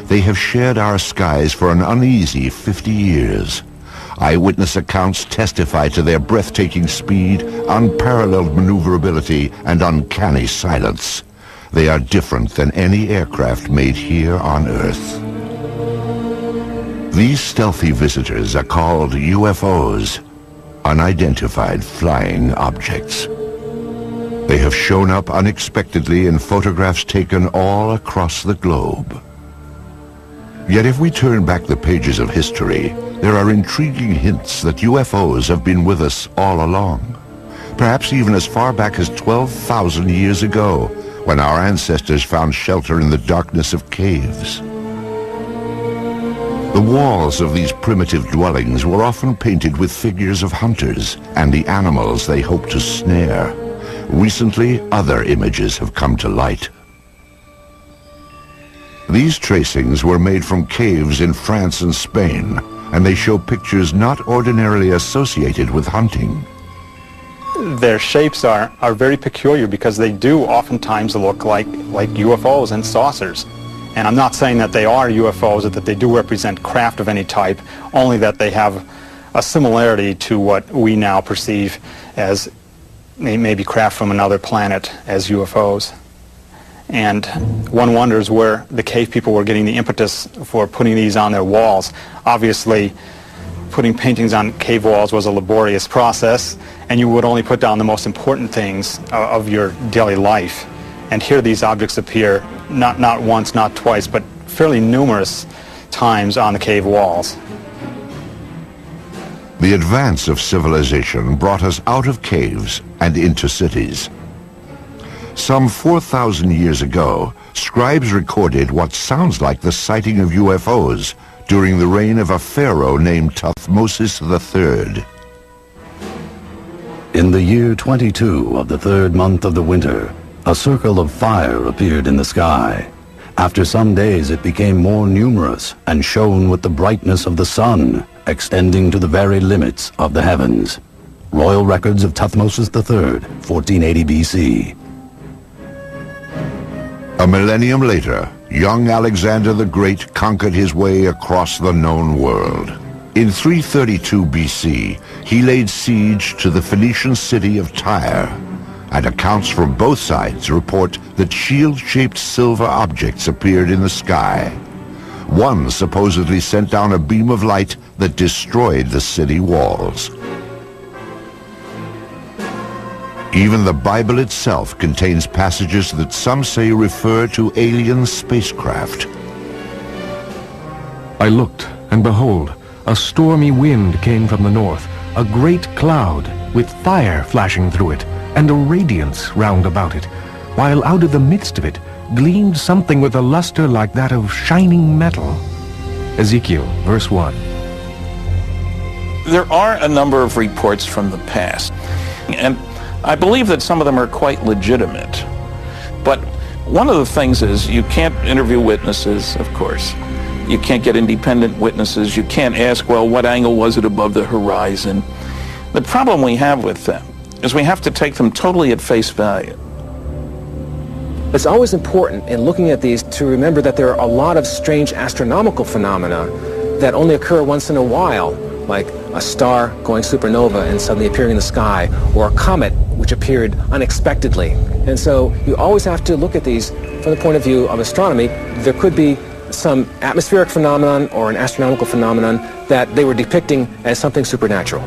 they have shared our skies for an uneasy 50 years. Eyewitness accounts testify to their breathtaking speed, unparalleled maneuverability, and uncanny silence. They are different than any aircraft made here on Earth. These stealthy visitors are called UFOs, unidentified flying objects. They have shown up unexpectedly in photographs taken all across the globe. Yet if we turn back the pages of history, there are intriguing hints that UFOs have been with us all along. Perhaps even as far back as 12,000 years ago, when our ancestors found shelter in the darkness of caves. The walls of these primitive dwellings were often painted with figures of hunters and the animals they hoped to snare. Recently, other images have come to light. These tracings were made from caves in France and Spain, and they show pictures not ordinarily associated with hunting. Their shapes are very peculiar because they do oftentimes look like UFOs and saucers. And I'm not saying that they are UFOs or that they do represent craft of any type, only that they have a similarity to what we now perceive as maybe craft from another planet as UFOs. And one wonders where the cave people were getting the impetus for putting these on their walls. Obviously, putting paintings on cave walls was a laborious process, and you would only put down the most important things of your daily life. And here these objects appear not once, not twice, but fairly numerous times on the cave walls. The advance of civilization brought us out of caves and into cities. Some 4,000 years ago, scribes recorded what sounds like the sighting of UFOs during the reign of a pharaoh named Thutmose III. In the year 22 of the third month of the winter, a circle of fire appeared in the sky. After some days it became more numerous and shone with the brightness of the sun, extending to the very limits of the heavens. Royal Records of Thutmose III, 1480 BC. A millennium later, young Alexander the Great conquered his way across the known world. In 332 BC, he laid siege to the Phoenician city of Tyre, and accounts from both sides report that shield-shaped silver objects appeared in the sky. One supposedly sent down a beam of light that destroyed the city walls. Even the Bible itself contains passages that some say refer to alien spacecraft. I looked, and behold, a stormy wind came from the north, a great cloud with fire flashing through it, and a radiance round about it, while out of the midst of it gleamed something with a luster like that of shining metal. Ezekiel, verse 1. There are a number of reports from the past, and I believe that some of them are quite legitimate. But one of the things is you can't interview witnesses, of course. You can't get independent witnesses. You can't ask, well, what angle was it above the horizon? The problem we have with them is we have to take them totally at face value. It's always important in looking at these to remember that there are a lot of strange astronomical phenomena that only occur once in a while, like a star going supernova and suddenly appearing in the sky, or a comet which appeared unexpectedly. And so you always have to look at these from the point of view of astronomy. There could be some atmospheric phenomenon or an astronomical phenomenon that they were depicting as something supernatural.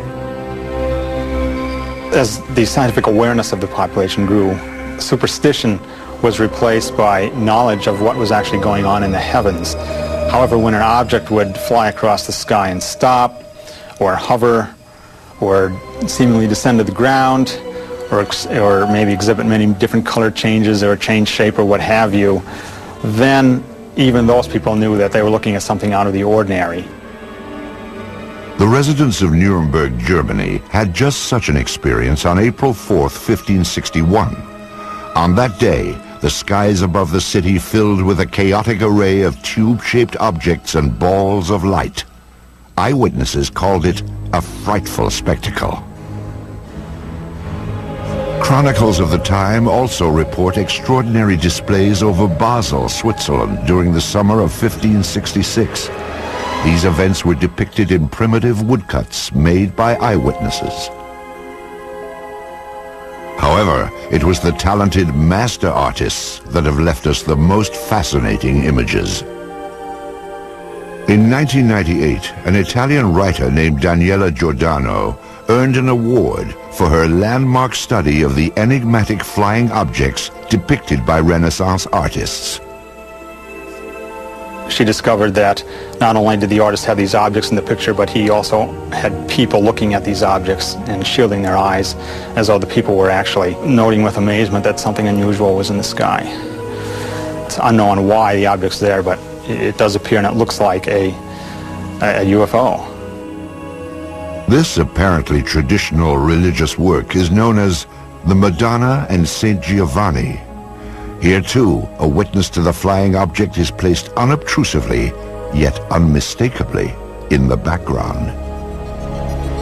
As the scientific awareness of the population grew, superstition was replaced by knowledge of what was actually going on in the heavens. However, when an object would fly across the sky and stop, or hover, or seemingly descend to the ground, or maybe exhibit many different color changes or change shape or what have you, then even those people knew that they were looking at something out of the ordinary. The residents of Nuremberg, Germany, had just such an experience on April 4th, 1561. On that day, the skies above the city filled with a chaotic array of tube-shaped objects and balls of light. Eyewitnesses called it a frightful spectacle. Chronicles of the time also report extraordinary displays over Basel, Switzerland during the summer of 1566. These events were depicted in primitive woodcuts made by eyewitnesses. However, it was the talented master artists that have left us the most fascinating images. In 1998, an Italian writer named Daniela Giordano earned an award for her landmark study of the enigmatic flying objects depicted by Renaissance artists. She discovered that not only did the artist have these objects in the picture, but he also had people looking at these objects and shielding their eyes as though the people were actually noting with amazement that something unusual was in the sky. It's unknown why the object's there, but it does appear and it looks like a UFO. This apparently traditional religious work is known as the Madonna and Saint Giovanni. Here too, a witness to the flying object is placed unobtrusively, yet unmistakably, in the background.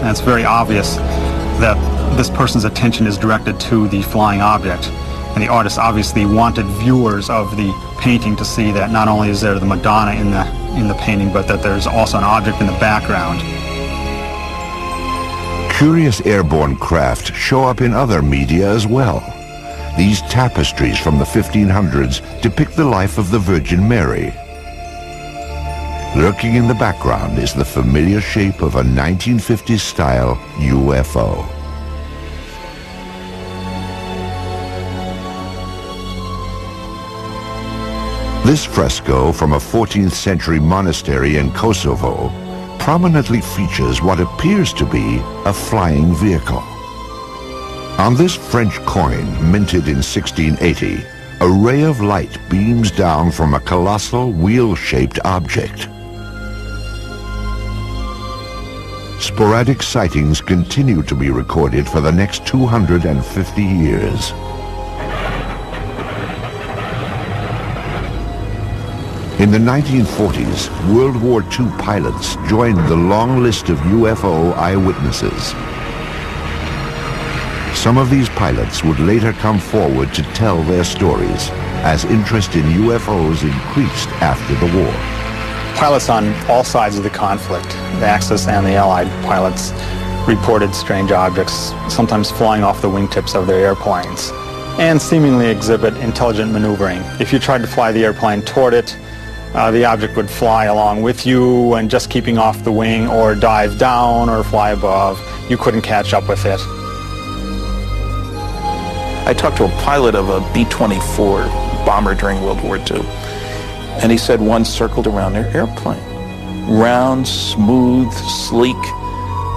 And it's very obvious that this person's attention is directed to the flying object. And the artist obviously wanted viewers of the painting to see that not only is there the Madonna in the painting, but that there's also an object in the background. Curious airborne craft show up in other media as well. These tapestries from the 1500s depict the life of the Virgin Mary. Lurking in the background is the familiar shape of a 1950s-style UFO. This fresco from a 14th century monastery in Kosovo prominently features what appears to be a flying vehicle. On this French coin, minted in 1680, a ray of light beams down from a colossal wheel-shaped object. Sporadic sightings continue to be recorded for the next 250 years. In the 1940s, World War II pilots joined the long list of UFO eyewitnesses. Some of these pilots would later come forward to tell their stories as interest in UFOs increased after the war. Pilots on all sides of the conflict, the Axis and the Allied pilots, reported strange objects, sometimes flying off the wingtips of their airplanes, and seemingly exhibit intelligent maneuvering. If you tried to fly the airplane toward it, the object would fly along with you and just keeping off the wing, or dive down or fly above. You couldn't catch up with it. I talked to a pilot of a B-24 bomber during World War II, and he said one circled around their airplane. Round, smooth, sleek.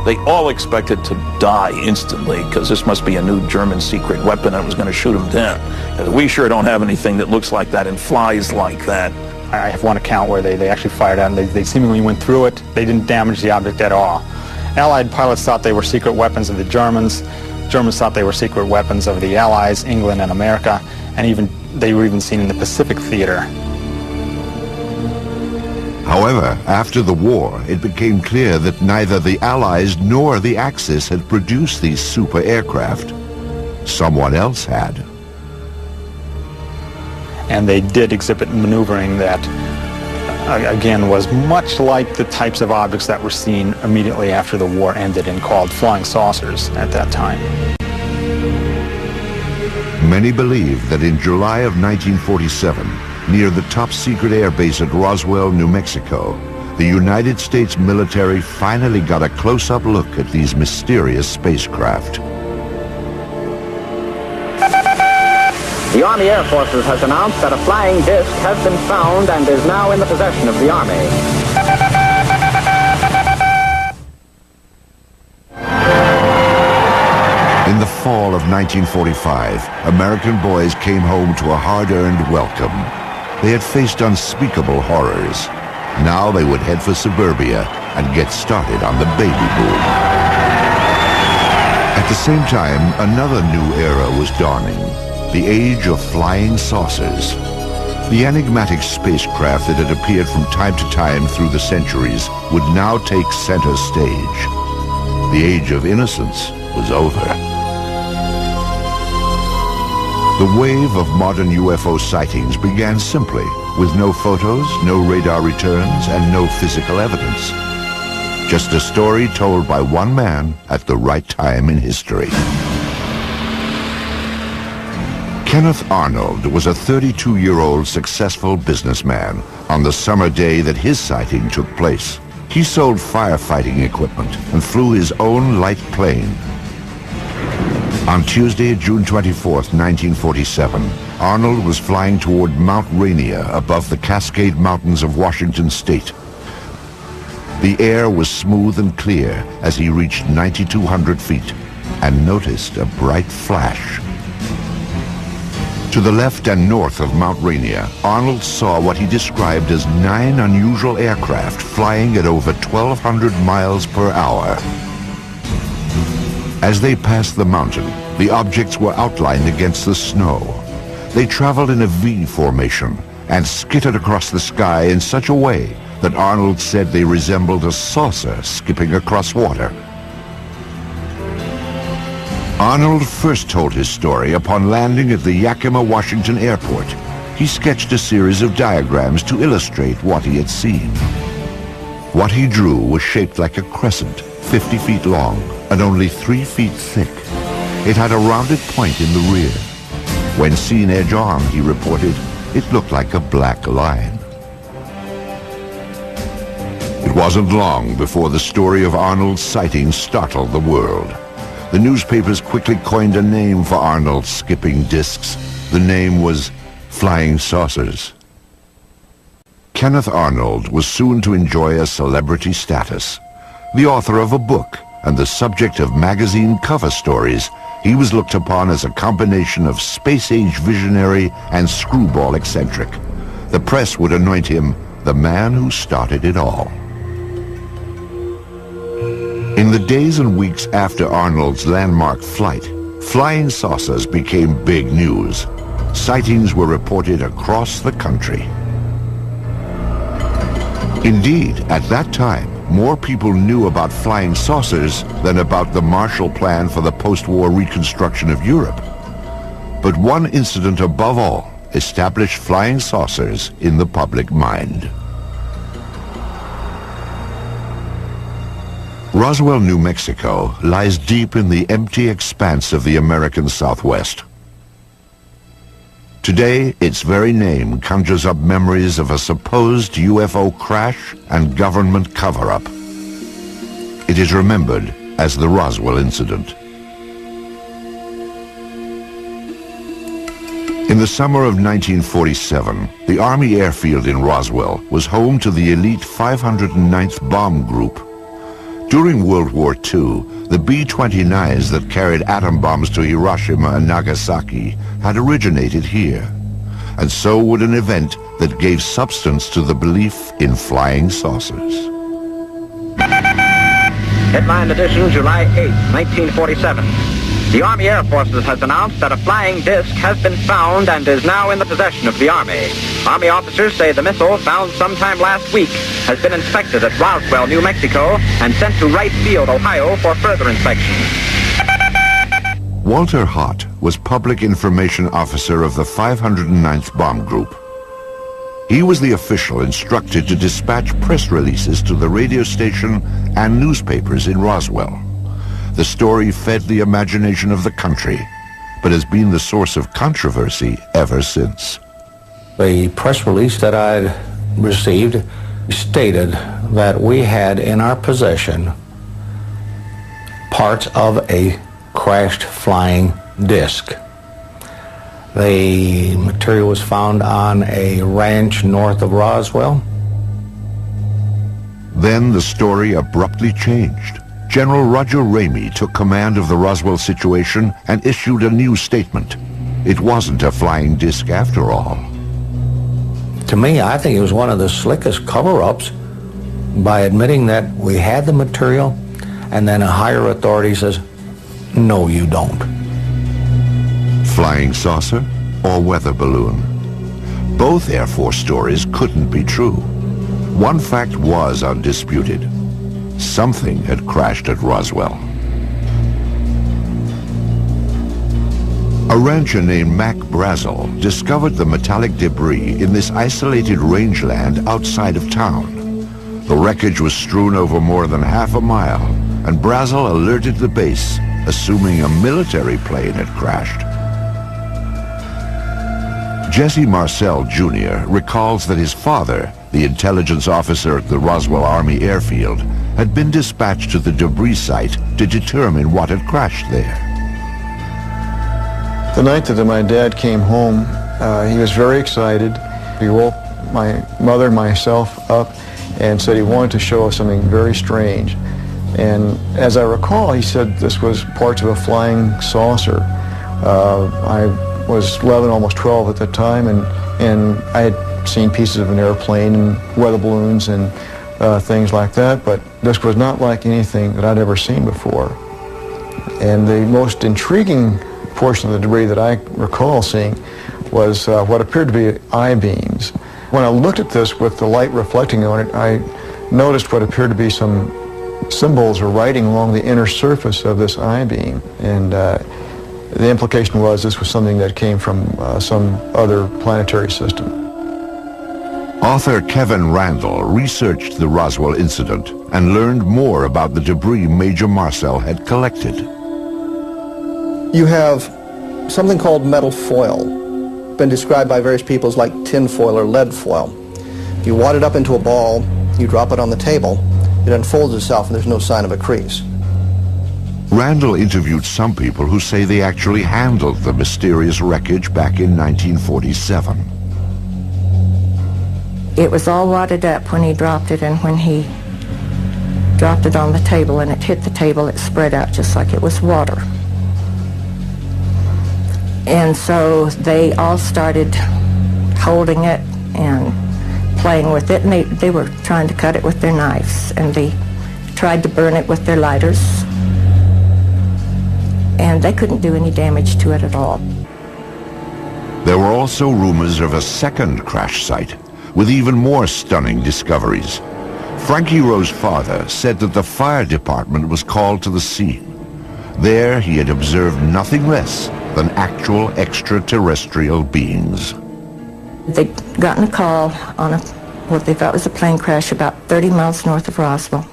They all expected to die instantly because this must be a new German secret weapon that was going to shoot them down. We sure don't have anything that looks like that and flies like that. I have one account where they actually fired out and they seemingly went through it. They didn't damage the object at all. Allied pilots thought they were secret weapons of the Germans. Germans thought they were secret weapons of the Allies, England and America, and they were even seen in the Pacific theater. However, after the war, it became clear that neither the Allies nor the Axis had produced these super aircraft. Someone else had. And they did exhibit maneuvering that, again, was much like the types of objects that were seen immediately after the war ended and called flying saucers at that time. Many believe that in July of 1947, near the top-secret airbase at Roswell, New Mexico, the United States military finally got a close-up look at these mysterious spacecraft. The Army Air Forces has announced that a flying disc has been found and is now in the possession of the Army. In the fall of 1945, American boys came home to a hard-earned welcome. They had faced unspeakable horrors. Now they would head for suburbia and get started on the baby boom. At the same time, another new era was dawning. The age of flying saucers. The enigmatic spacecraft that had appeared from time to time through the centuries would now take center stage. The age of innocence was over. The wave of modern UFO sightings began simply, with no photos, no radar returns, and no physical evidence. Just a story told by one man at the right time in history. Kenneth Arnold was a 32-year-old successful businessman on the summer day that his sighting took place. He sold firefighting equipment and flew his own light plane. On Tuesday, June 24th, 1947, Arnold was flying toward Mount Rainier above the Cascade Mountains of Washington State. The air was smooth and clear as he reached 9,200 feet and noticed a bright flash. To the left and north of Mount Rainier, Arnold saw what he described as 9 unusual aircraft flying at over 1,200 miles per hour. As they passed the mountain, the objects were outlined against the snow. They traveled in a V formation and skittered across the sky in such a way that Arnold said they resembled a saucer skipping across water. Arnold first told his story upon landing at the Yakima, Washington airport. He sketched a series of diagrams to illustrate what he had seen. What he drew was shaped like a crescent, 50 feet long and only 3 feet thick. It had a rounded point in the rear. When seen edge on, he reported, it looked like a black line. It wasn't long before the story of Arnold's sighting startled the world. The newspapers quickly coined a name for Arnold's skipping discs. The name was flying saucers. Kenneth Arnold was soon to enjoy a celebrity status. The author of a book and the subject of magazine cover stories, he was looked upon as a combination of space-age visionary and screwball eccentric. The press would anoint him the man who started it all. In the days and weeks after Arnold's landmark flight, flying saucers became big news. Sightings were reported across the country. Indeed, at that time, more people knew about flying saucers than about the Marshall Plan for the post-war reconstruction of Europe. But one incident above all established flying saucers in the public mind. Roswell, New Mexico lies deep in the empty expanse of the American Southwest. Today, its very name conjures up memories of a supposed UFO crash and government cover-up. It is remembered as the Roswell incident. In the summer of 1947, the Army airfield in Roswell was home to the elite 509th Bomb Group. During World War II, the B-29s that carried atom bombs to Hiroshima and Nagasaki had originated here, and so would an event that gave substance to the belief in flying saucers. Headline edition, July 8, 1947. The Army Air Forces has announced that a flying disc has been found and is now in the possession of the Army. Army officers say the missile, found sometime last week, has been inspected at Roswell, New Mexico, and sent to Wright Field, Ohio, for further inspection. Walter Hott was Public Information Officer of the 509th Bomb Group. He was the official instructed to dispatch press releases to the radio station and newspapers in Roswell. The story fed the imagination of the country, but has been the source of controversy ever since. The press release that I received stated that we had in our possession parts of a crashed flying disc. The material was found on a ranch north of Roswell. Then the story abruptly changed. General Roger Ramey took command of the Roswell situation and issued a new statement. It wasn't a flying disc after all. To me, I think it was one of the slickest cover-ups by admitting that we had the material, and then a higher authority says, no, you don't. Flying saucer or weather balloon? Both Air Force stories couldn't be true. One fact was undisputed. Something had crashed at Roswell. A rancher named Mac Brazel discovered the metallic debris in this isolated rangeland outside of town. The wreckage was strewn over more than half a mile, and Brazel alerted the base, assuming a military plane had crashed. Jesse Marcel Jr. recalls that his father, the intelligence officer at the Roswell Army Airfield, had been dispatched to the debris site to determine what had crashed there. The night that my dad came home, he was very excited. He woke my mother and myself up and said he wanted to show us something very strange. And as I recall, he said this was parts of a flying saucer. I was 11, almost 12 at the time, and I had seen pieces of an airplane and weather balloons and things like that, but this was not like anything that I'd ever seen before. And the most intriguing portion of the debris that I recall seeing was what appeared to be I-beams. When I looked at this with the light reflecting on it, I noticed what appeared to be some symbols or writing along the inner surface of this I-beam. And the implication was this was something that came from some other planetary system. Author Kevin Randall researched the Roswell incident and learned more about the debris Major Marcel had collected. You have something called metal foil, been described by various people as like tin foil or lead foil. You wad it up into a ball, you drop it on the table, it unfolds itself and there's no sign of a crease. Randall interviewed some people who say they actually handled the mysterious wreckage back in 1947. It was all wadded up when he dropped it, and when he dropped it on the table and it hit the table, it spread out just like it was water. And so they all started holding it and playing with it, and they were trying to cut it with their knives, and they tried to burn it with their lighters, and they couldn't do any damage to it at all. There were also rumors of a second crash site with even more stunning discoveries. Frankie Rowe's father said that the fire department was called to the scene. There he had observed nothing less than actual extraterrestrial beings. They'd gotten a call on what they thought was a plane crash about 30 miles north of Roswell.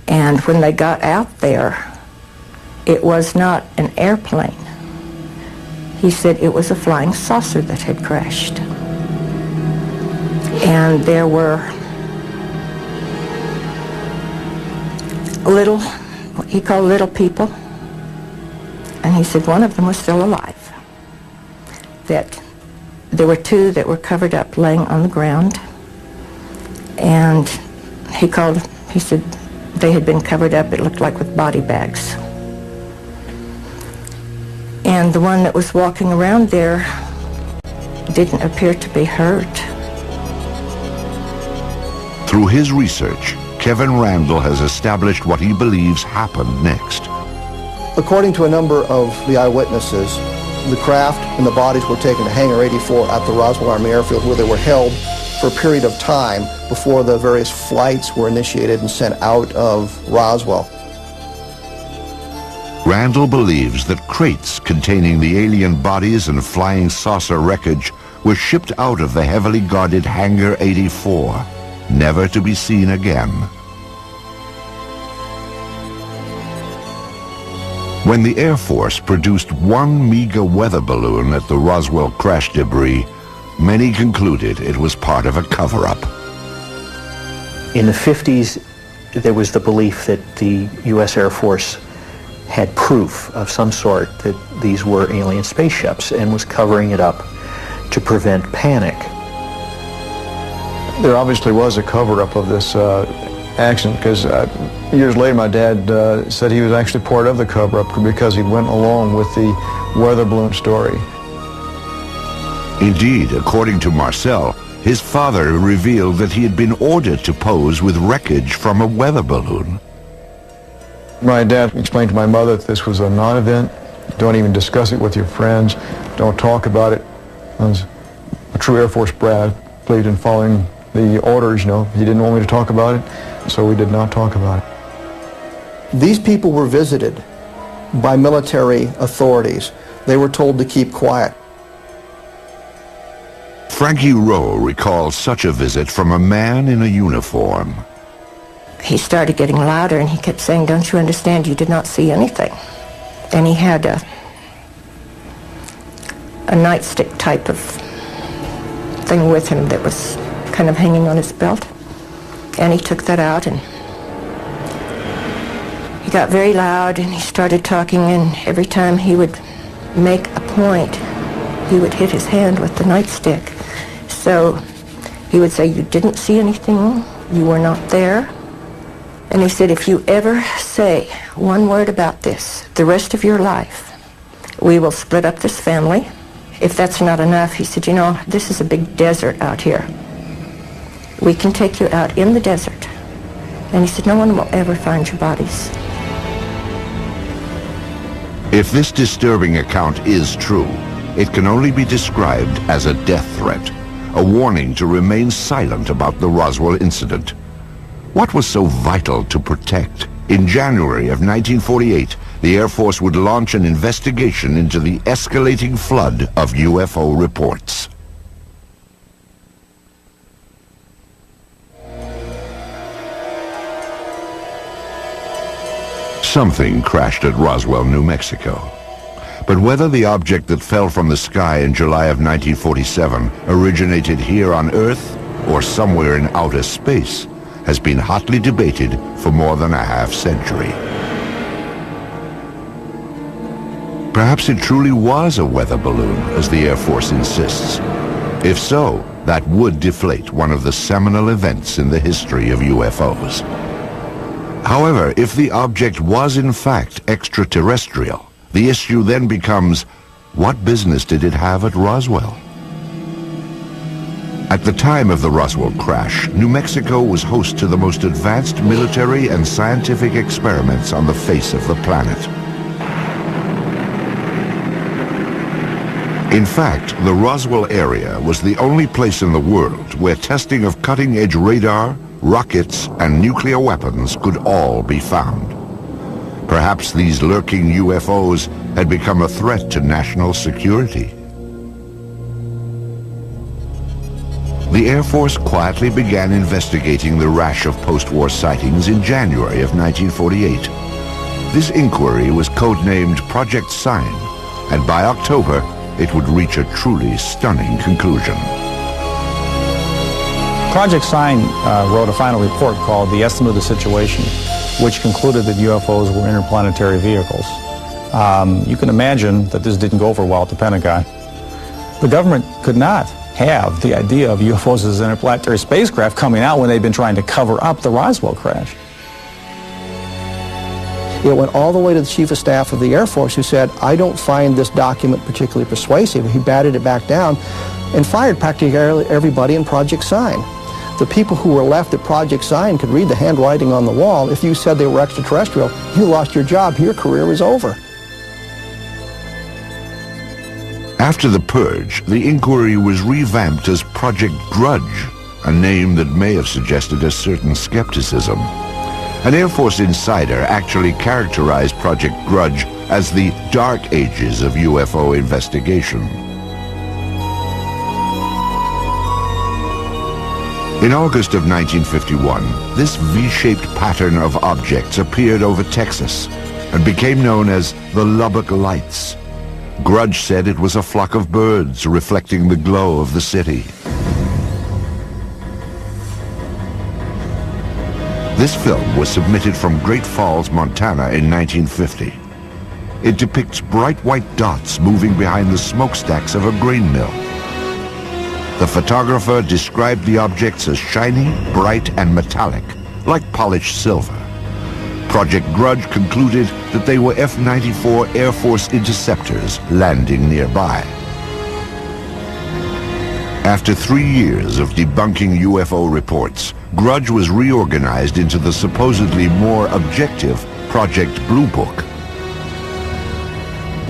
And when they got out there, it was not an airplane. He said it was a flying saucer that had crashed. And there were little, what he called little people. And he said one of them was still alive. That there were two that were covered up laying on the ground. And he said they had been covered up, it looked like with body bags. And the one that was walking around there didn't appear to be hurt. Through his research, Kevin Randall has established what he believes happened next. According to a number of the eyewitnesses, the craft and the bodies were taken to Hangar 84 at the Roswell Army Airfield, where they were held for a period of time before the various flights were initiated and sent out of Roswell. Randall believes that crates containing the alien bodies and flying saucer wreckage were shipped out of the heavily guarded Hangar 84, never to be seen again. When the Air Force produced one meager weather balloon at the Roswell crash debris, many concluded it was part of a cover-up. In the 50s, there was the belief that the U.S. Air Force had proof of some sort that these were alien spaceships and was covering it up to prevent panic. There obviously was a cover-up of this accident, because years later my dad said he was actually part of the cover-up because he went along with the weather balloon story. Indeed, according to Marcel, his father revealed that he had been ordered to pose with wreckage from a weather balloon. My dad explained to my mother that this was a non-event. Don't even discuss it with your friends. Don't talk about it. I was a true Air Force brat. I believed in following the orders, you know. He didn't want me to talk about it, so we did not talk about it. These people were visited by military authorities They were told to keep quiet. Frankie Rowe recalls such a visit from a man in a uniform. He started getting louder, and he kept saying, "Don't you understand? You did not see anything." And he had a nightstick type of thing with him that was kind of hanging on his belt. And he took that out, and he got very loud, and he started talking, and every time he would make a point, he would hit his hand with the nightstick. So he would say, "You didn't see anything, you were not there." And he said, "If you ever say one word about this the rest of your life, we will split up this family. If that's not enough," he said, "you know, this is a big desert out here. We can take you out in the desert." And he said, "No one will ever find your bodies." If this disturbing account is true, it can only be described as a death threat, a warning to remain silent about the Roswell incident. What was so vital to protect? In January of 1948, the Air Force would launch an investigation into the escalating flood of UFO reports. Something crashed at Roswell, New Mexico. But whether the object that fell from the sky in July of 1947 originated here on Earth or somewhere in outer space has been hotly debated for more than a half-century. Perhaps it truly was a weather balloon, as the Air Force insists. If so, that would deflate one of the seminal events in the history of UFOs. However, if the object was in fact extraterrestrial, the issue then becomes, what business did it have at Roswell? At the time of the Roswell crash, New Mexico was host to the most advanced military and scientific experiments on the face of the planet. In fact, the Roswell area was the only place in the world where testing of cutting-edge radar, rockets, and nuclear weapons could all be found. Perhaps these lurking UFOs had become a threat to national security. The Air Force quietly began investigating the rash of post-war sightings in January of 1948. This inquiry was codenamed Project Sign, and by October, it would reach a truly stunning conclusion. Project Sign wrote a final report called The Estimate of the Situation, which concluded that UFOs were interplanetary vehicles. You can imagine that this didn't go over well at the Pentagon. The government could not have the idea of UFOs as interplanetary spacecraft coming out when they've been trying to cover up the Roswell crash. It went all the way to the Chief of Staff of the Air Force, who said, "I don't find this document particularly persuasive." He batted it back down and fired practically everybody in Project Sign. The people who were left at Project Sign could read the handwriting on the wall. If you said they were extraterrestrial, you lost your job. Your career was over. After the purge, the inquiry was revamped as Project Grudge, a name that may have suggested a certain skepticism. An Air Force insider actually characterized Project Grudge as the dark ages of UFO investigation. In August of 1951, this V-shaped pattern of objects appeared over Texas and became known as the Lubbock Lights. Grudge said it was a flock of birds reflecting the glow of the city. This film was submitted from Great Falls, Montana in 1950. It depicts bright white dots moving behind the smokestacks of a grain mill. The photographer described the objects as shiny, bright, and metallic, like polished silver. Project Grudge concluded that they were F-94 Air Force interceptors landing nearby. After 3 years of debunking UFO reports, Grudge was reorganized into the supposedly more objective Project Blue Book.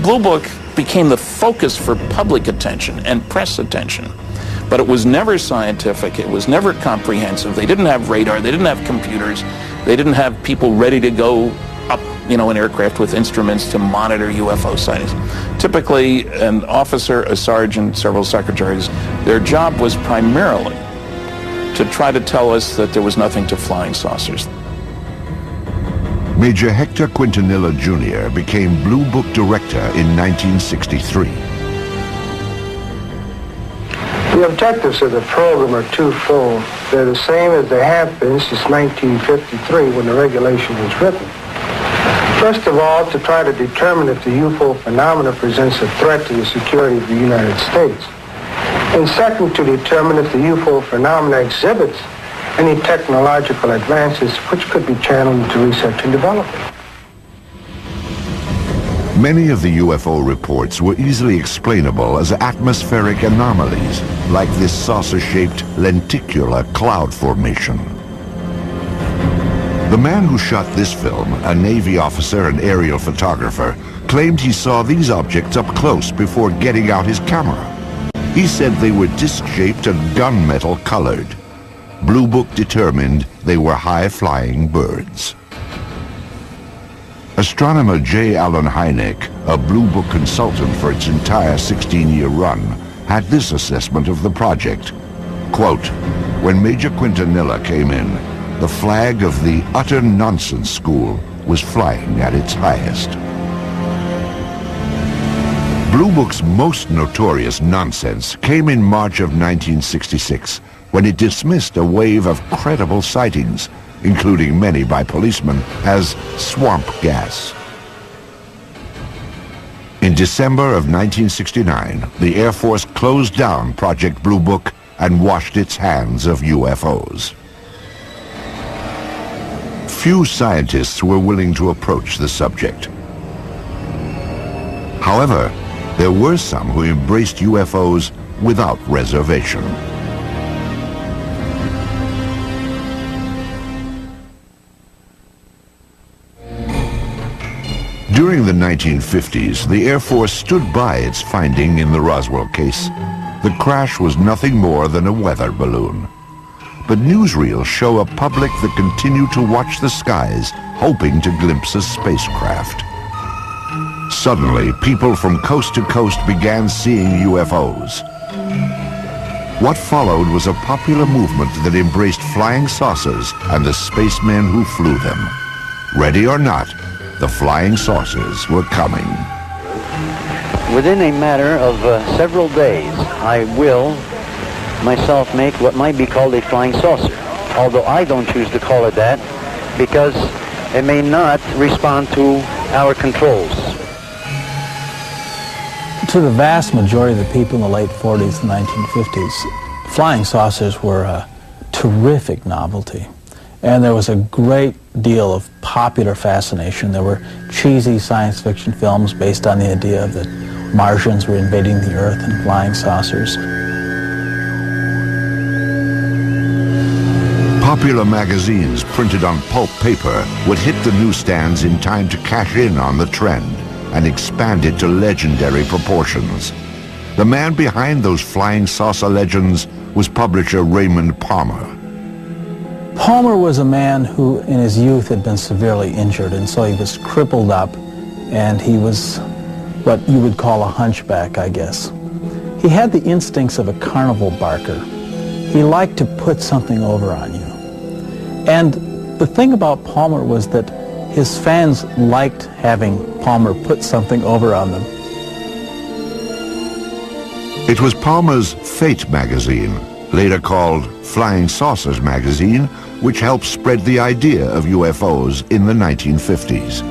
Blue Book became the focus for public attention and press attention. But it was never scientific, it was never comprehensive. They didn't have radar, they didn't have computers, they didn't have people ready to go up, in aircraft with instruments to monitor UFO sightings. Typically, an officer, a sergeant, several secretaries, their job was primarily to try to tell us that there was nothing to flying saucers. Major Hector Quintanilla Jr. became Blue Book Director in 1963. The objectives of the program are twofold. They're the same as they have been since 1953 when the regulation was written. First of all, to try to determine if the UFO phenomena presents a threat to the security of the United States. And second, to determine if the UFO phenomena exhibits any technological advances which could be channeled into research and development. Many of the UFO reports were easily explainable as atmospheric anomalies, like this saucer-shaped lenticular cloud formation. The man who shot this film, a Navy officer and aerial photographer, claimed he saw these objects up close before getting out his camera. He said they were disc-shaped and gunmetal colored. Blue Book determined they were high-flying birds. Astronomer J. Allen Hynek, a Blue Book consultant for its entire 16-year run, had this assessment of the project. Quote, "When Major Quintanilla came in, the flag of the utter nonsense school was flying at its highest." Blue Book's most notorious nonsense came in March of 1966, when it dismissed a wave of credible sightings, including many by policemen, as swamp gas. In December of 1969, the Air Force closed down Project Blue Book and washed its hands of UFOs. Few scientists were willing to approach the subject. However, there were some who embraced UFOs without reservation. During the 1950s, the Air Force stood by its finding in the Roswell case. The crash was nothing more than a weather balloon. But newsreels show a public that continue to watch the skies, hoping to glimpse a spacecraft. Suddenly, people from coast to coast began seeing UFOs. What followed was a popular movement that embraced flying saucers and the spacemen who flew them. Ready or not, the flying saucers were coming. Within a matter of several days, I will myself make what might be called a flying saucer, although I don't choose to call it that because it may not respond to our controls. To the vast majority of the people in the late 40s and 1950s, flying saucers were a terrific novelty. And there was a great deal of popular fascination. There were cheesy science fiction films based on the idea that Martians were invading the Earth in flying saucers. Popular magazines printed on pulp paper would hit the newsstands in time to cash in on the trend and expand it to legendary proportions. The man behind those flying saucer legends was publisher Raymond Palmer. Palmer was a man who in his youth had been severely injured, and so he was crippled up, and he was what you would call a hunchback, I guess. He had the instincts of a carnival barker. He liked to put something over on you. And the thing about Palmer was that his fans liked having Palmer put something over on them. It was Palmer's Fate magazine, later called Flying Saucers magazine, which helped spread the idea of UFOs in the 1950s.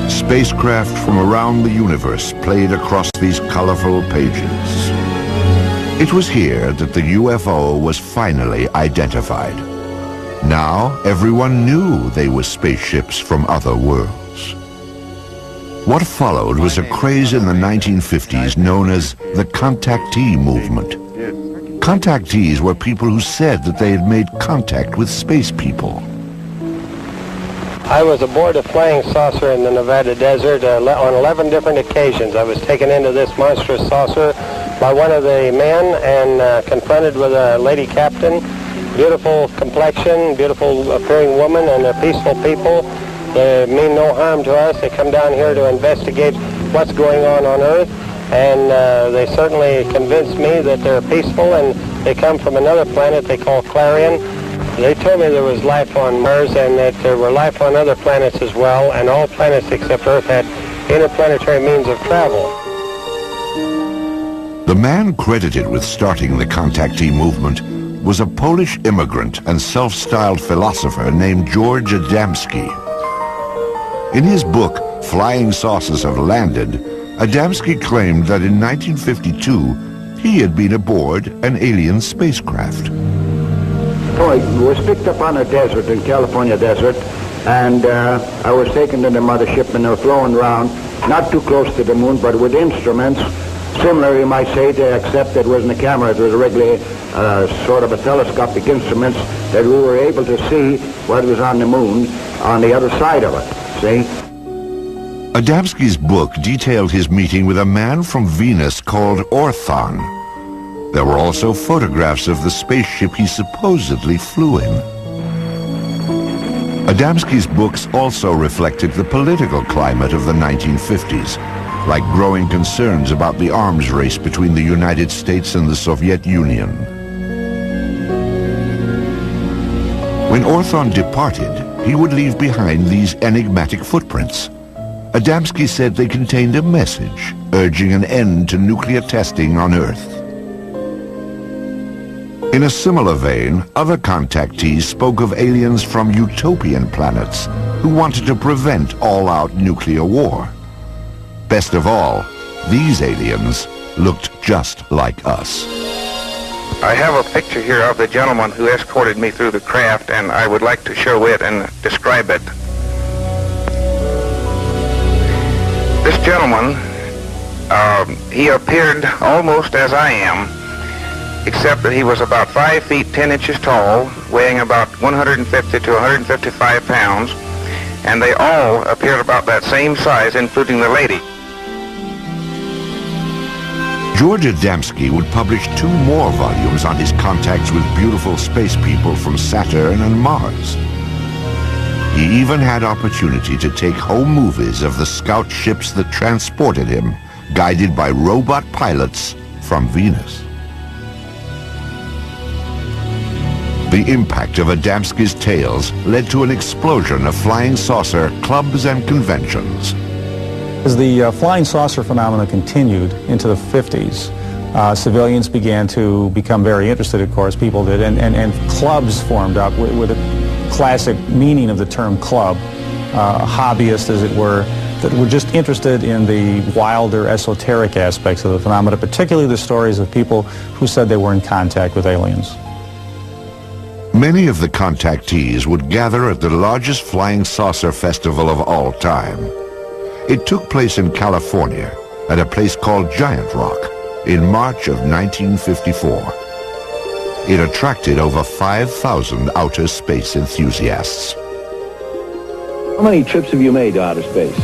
Spacecraft from around the universe played across these colorful pages. It was here that the UFO was finally identified. Now everyone knew they were spaceships from other worlds. What followed was a craze in the 1950s known as the contactee movement. Contactees were people who said that they had made contact with space people. I was aboard a flying saucer in the Nevada desert on 11 different occasions. I was taken into this monstrous saucer by one of the men and confronted with a lady captain. Beautiful complexion, beautiful appearing woman, and they're peaceful people. They mean no harm to us. They come down here to investigate what's going on Earth, and they certainly convinced me that they're peaceful, and they come from another planet they call Clarion. They told me there was life on Mars and that there were life on other planets as well, and all planets except Earth had interplanetary means of travel. The man credited with starting the contactee movement was a Polish immigrant and self-styled philosopher named George Adamski. In his book, Flying Saucers Have Landed, Adamski claimed that in 1952 he had been aboard an alien spacecraft. I was picked up on a desert, in California desert, and I was taken to the mothership and they were flown around, not too close to the moon, but with instruments, similar, you might say, except it wasn't a camera, it was regularly sort of a telescopic instruments that we were able to see what was on the moon on the other side of it, see? Adamski's book detailed his meeting with a man from Venus called Orthon. There were also photographs of the spaceship he supposedly flew in. Adamski's books also reflected the political climate of the 1950s, like growing concerns about the arms race between the United States and the Soviet Union. When Orthon departed, he would leave behind these enigmatic footprints. Adamski said they contained a message urging an end to nuclear testing on Earth. In a similar vein, other contactees spoke of aliens from utopian planets who wanted to prevent all-out nuclear war. Best of all, these aliens looked just like us. I have a picture here of the gentleman who escorted me through the craft, and I would like to show it and describe it. This gentleman, he appeared almost as I am, except that he was about 5 feet 10 inches tall, weighing about 150 to 155 pounds, and they all appeared about that same size, including the lady. George Adamski would publish 2 more volumes on his contacts with beautiful space people from Saturn and Mars. He even had opportunity to take home movies of the scout ships that transported him, guided by robot pilots from Venus. The impact of Adamski's tales led to an explosion of flying saucer clubs and conventions. As the flying saucer phenomenon continued into the 50s, civilians began to become very interested, of course, people did, and clubs formed up with a classic meaning of the term club, hobbyists, as it were, that were just interested in the wilder, esoteric aspects of the phenomena, particularly the stories of people who said they were in contact with aliens. Many of the contactees would gather at the largest flying saucer festival of all time. It took place in California at a place called Giant Rock in March of 1954. It attracted over 5,000 outer space enthusiasts. How many trips have you made to outer space?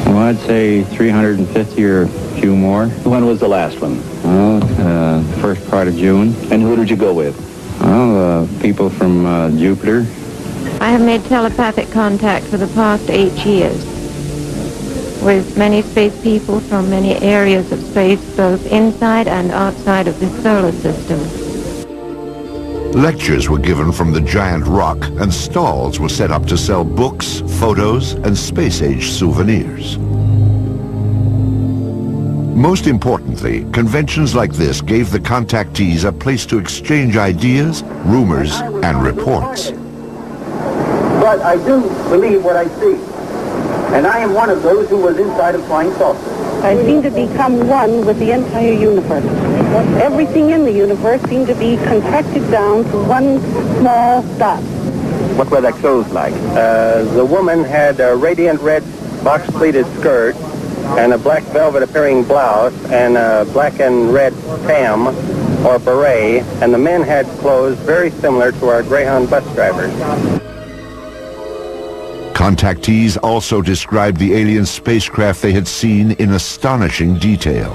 Well, I'd say 350 or a few more. When was the last one? Well, the first part of June. And who did you go with? Well, people from Jupiter. I have made telepathic contact for the past 8 years with many space people from many areas of space, both inside and outside of the solar system. Lectures were given from the Giant Rock, and stalls were set up to sell books, photos, and space-age souvenirs. Most importantly, conventions like this gave the contactees a place to exchange ideas, rumors, and reports. But I do believe what I see. And I am one of those who was inside a flying saucer. I seem to become one with the entire universe. Everything in the universe seemed to be contracted down to one small dot. What were their clothes like? The woman had a radiant red box-pleated skirt and a black velvet appearing blouse and a black and red tam or beret, and the men had clothes very similar to our Greyhound bus drivers. Contactees also described the alien spacecraft they had seen in astonishing detail.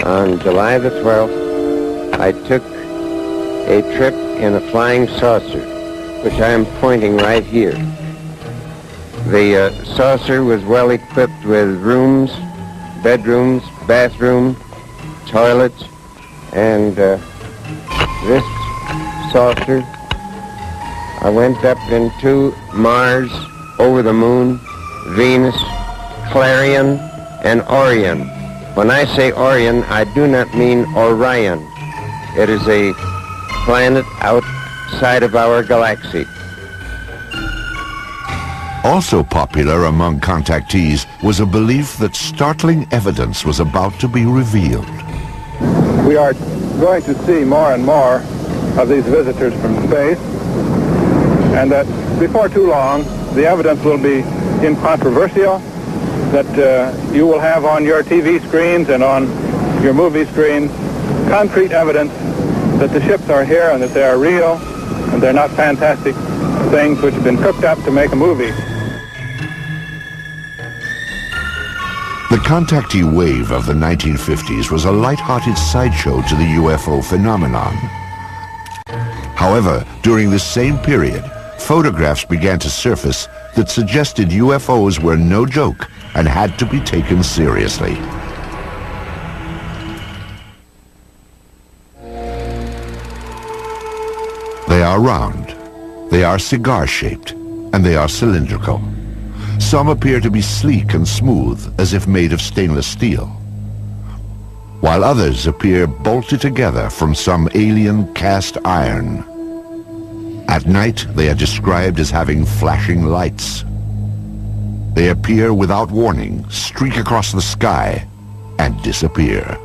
On July the 12th, I took a trip in a flying saucer, which I am pointing right here. The saucer was well equipped with rooms bedrooms, bathroom, toilets, and this saucer, I went up into Mars, over the moon, Venus, Clarion, and Orion. When I say Orion, I do not mean Orion. It is a planet outside of our galaxy. Also popular among contactees was a belief that startling evidence was about to be revealed. We are going to see more and more of these visitors from space, and that before too long, the evidence will be incontrovertible, that you will have on your TV screens and on your movie screens concrete evidence that the ships are here and that they are real and they're not fantastic things which have been cooked up to make a movie. The contactee wave of the 1950s was a light-hearted sideshow to the UFO phenomenon. However, during this same period, photographs began to surface that suggested UFOs were no joke and had to be taken seriously. They are round, they are cigar-shaped, and they are cylindrical. Some appear to be sleek and smooth, as if made of stainless steel, while others appear bolted together from some alien cast iron. At night, they are described as having flashing lights. They appear without warning, streak across the sky, and disappear.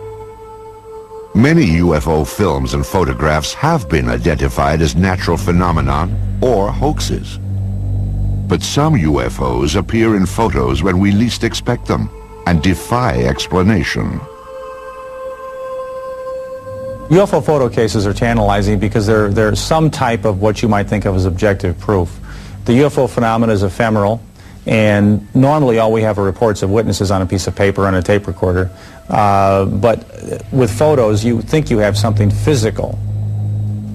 Many UFO films and photographs have been identified as natural phenomenon or hoaxes. But some UFOs appear in photos when we least expect them and defy explanation. UFO photo cases are tantalizing because they're some type of what you might think of as objective proof. The UFO phenomenon is ephemeral, and normally all we have are reports of witnesses on a piece of paper on a tape recorder. But with photos, you think you have something physical.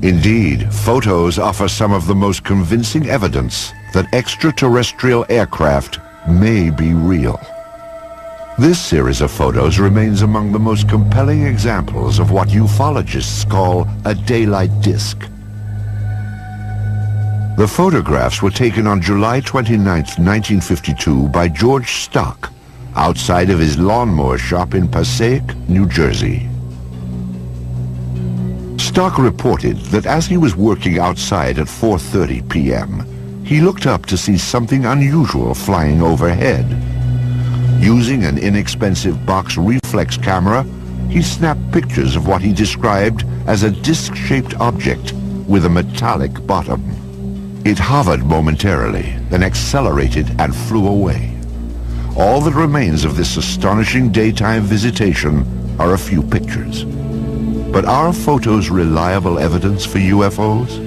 Indeed, photos offer some of the most convincing evidence that extraterrestrial aircraft may be real. This series of photos remains among the most compelling examples of what ufologists call a daylight disk. The photographs were taken on July 29, 1952 by George Stock, outside of his lawnmower shop in Passaic, New Jersey. Stock reported that as he was working outside at 4:30 p.m., he looked up to see something unusual flying overhead. Using an inexpensive box reflex camera, he snapped pictures of what he described as a disc-shaped object with a metallic bottom. It hovered momentarily, then accelerated and flew away. All that remains of this astonishing daytime visitation are a few pictures. But are photos reliable evidence for UFOs?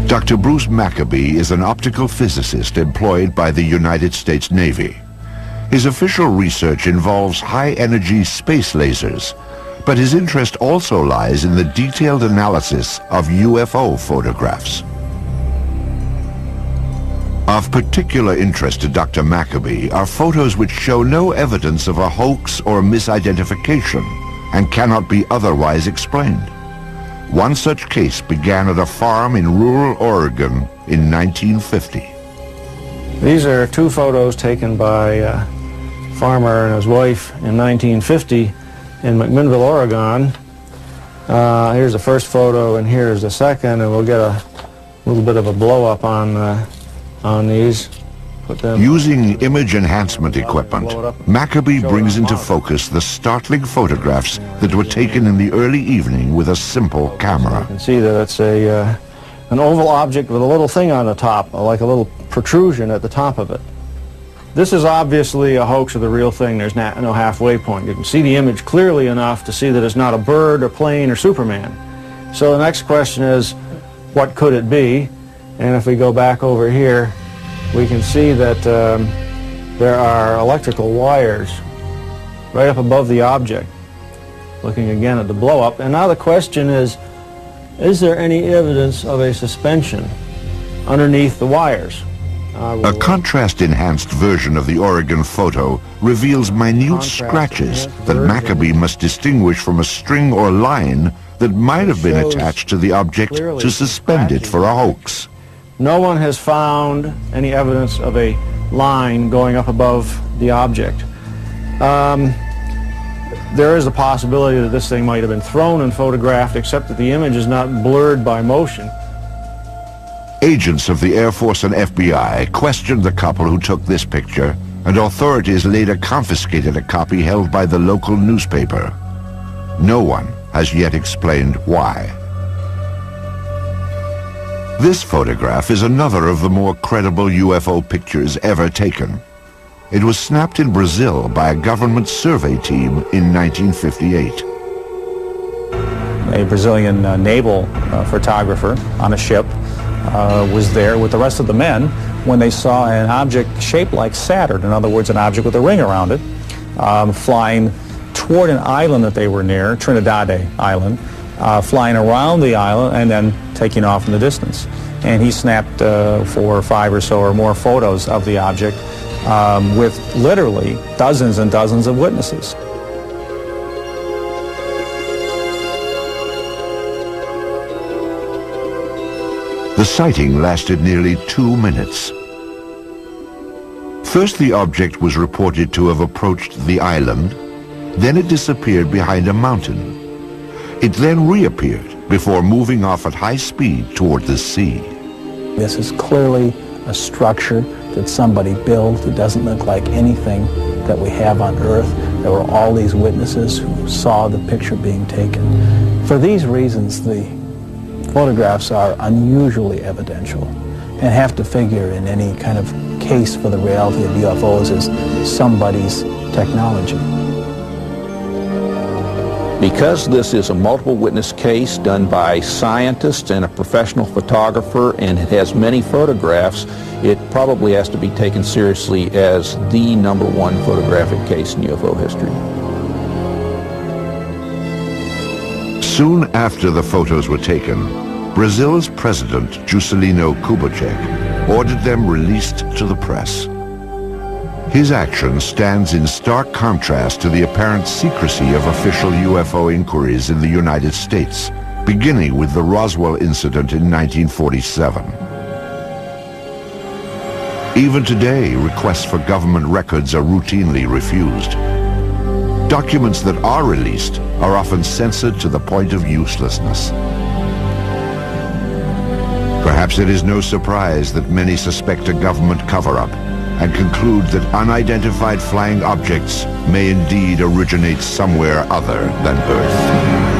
Dr. Bruce Maccabee is an optical physicist employed by the United States Navy. His official research involves high-energy space lasers, but his interest also lies in the detailed analysis of UFO photographs. Of particular interest to Dr. Maccabee are photos which show no evidence of a hoax or misidentification and cannot be otherwise explained. One such case began at a farm in rural Oregon in 1950. These are two photos taken by a farmer and his wife in 1950 in McMinnville, Oregon. Here's the first photo and here's the second, and we'll get a little bit of a blow-up on these. Using image enhancement equipment, Maccabee brings into focus the startling photographs that were taken in the early evening with a simple camera. You can see that it's an oval object with a little thing on the top, like a little protrusion at the top of it. This is obviously a hoax of the real thing. There's no halfway point. You can see the image clearly enough to see that it's not a bird or plane or Superman. So the next question is, what could it be? And if we go back over here, we can see that there are electrical wires right up above the object. Looking again at the blow-up. And now the question is there any evidence of a suspension underneath the wires? A contrast-enhanced version of the Oregon photo reveals minute scratches that Maccabee must distinguish from a string or line that might have been attached to the object to suspend it for a hoax. No one has found any evidence of a line going up above the object. There is a possibility that this thing might have been thrown and photographed, except that the image is not blurred by motion. Agents of the Air Force and FBI questioned the couple who took this picture, and authorities later confiscated a copy held by the local newspaper. No one has yet explained why. This photograph is another of the more credible UFO pictures ever taken. It was snapped in Brazil by a government survey team in 1958. A Brazilian naval photographer on a ship was there with the rest of the men when they saw an object shaped like Saturn, in other words, an object with a ring around it, flying toward an island that they were near, Trinidad Island, flying around the island and then taking off in the distance. And he snapped 4 or 5 or so or more photos of the object with literally dozens and dozens of witnesses. The sighting lasted nearly 2 minutes. First, the object was reported to have approached the island, then it disappeared behind a mountain. It then reappeared before moving off at high speed toward the sea. This is clearly a structure that somebody built. It doesn't look like anything that we have on Earth. There were all these witnesses who saw the picture being taken. For these reasons, the photographs are unusually evidential and have to figure in any kind of case for the reality of UFOs as somebody's technology. Because this is a multiple witness case done by scientists and a professional photographer, and it has many photographs, it probably has to be taken seriously as the #1 photographic case in UFO history. Soon after the photos were taken, Brazil's president, Juscelino Kubitschek, ordered them released to the press. His action stands in stark contrast to the apparent secrecy of official UFO inquiries in the United States, beginning with the Roswell incident in 1947. Even today, requests for government records are routinely refused. Documents that are released are often censored to the point of uselessness. Perhaps it is no surprise that many suspect a government cover-up and conclude that unidentified flying objects may indeed originate somewhere other than Earth.